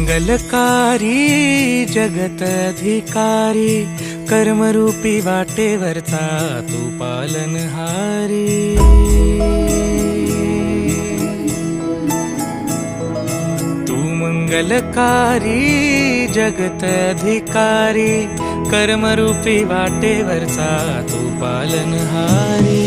मंगलकारी जगत अधिकारी, कर्मरूपी वाटेवरचा तू पालनहारी। तू मंगलकारी जगत अधिकारी, कर्मरूपी वाटेवरचा तू पालनहारी।